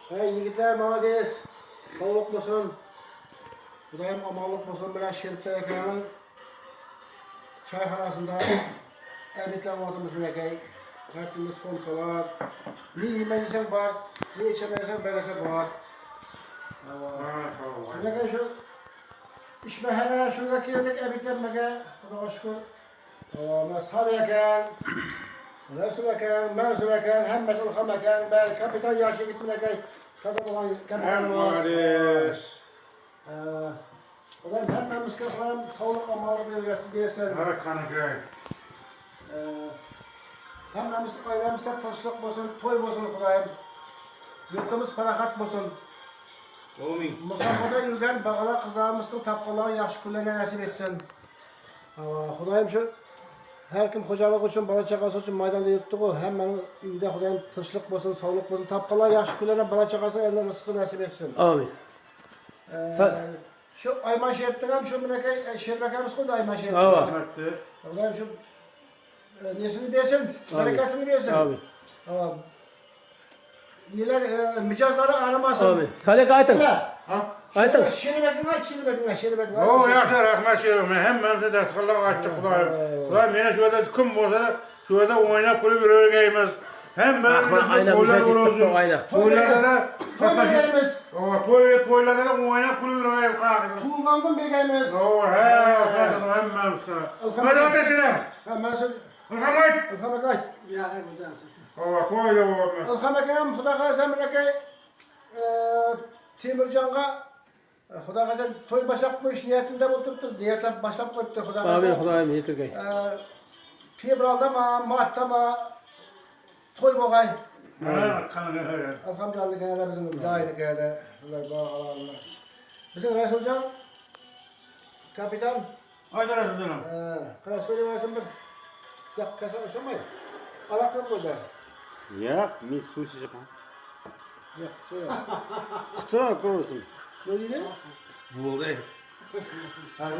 Hey yigitler, malades. Sağlık olsun. Kudayım amallık olsun. Biraz Şerif'te ekranın çayxanasında elbette vaatımız bilekey. Vaatımız sonuçlar. Ne yemeysen var, ne içemeysen böylese var. Bilekey şu işmehene şurada geldik elbette Kuda şükür. Mesal eken, resul eken, mevzu eken, hem mesul ham eken, ben kapital yaşı gitmelekey. Kazanan kapital var. Ulan hem miskafam sağlık amalı verirsen. Evet kanıkay. Hem ailemizde taşlık olsun, toy olsun Kudayım. Yurtumuz ferahat olsun. Amin. Musafada yürüyen bağla kızlarımızın tapkaları yaş kullarına nasip etsin. Kudayım şu her kim hocalık için, bala çakası için maydanda yurttuk o. Hemen evde Kudayım taşlık olsun, sağlık olsun, tapkalar yaş kullarına bala çakası eline rızkı nasip etsin. Amin. Şu Ayman Şerif'ten şu müleke Şerif'imiz koydu Ayman Şerif'ten. Rahmetli. Allah'ım şu nesini besin, bereketini besin. Amin. Tamam. Neler micazları aramasın. Amin. Salih Aytın. Aytın. Şerif'in aç, Şerif'in aç. O yaxşı rahmet şeyim. Hem memnun da Allah açtı Kudayım. Kudayım yine şöyle kim olsa da şöyle oynayıp kulüp yürüyeceğimiz. Hem Aynen bize gittik o aynen. Toylarda da Toylarımız. toylarda da oynayıp kulüp yürüyeceğiz. Tuğlandan bir gelmez. O hem memnun. Hadi ateşine. Mesela Ilhamak. Ilhamak. Ya güzel. O toyla o. Ilhamak'ım Xudo xolasa müleke Temircan'a Xudo xolasa toy başlap qo'yish niyatida o'tiribdi. Niyatlab başlap qo'yibdi Xudo xolasa. Amin Xudoyim yetirgay. Fevraldami, martdami to'y bo'lg'ay. Kanıkay. Alhamdulillah bizim dayını geldi. Allah. Bizim Rasulcan kapitan Haydi Resulüm. kana söylemesin bir yak kasa yaşamayın. Alak yok burada. Ya, mis su içeceğim. Yok söyle. Kutura kurursun. Ne dedi? Buldu. Hadi.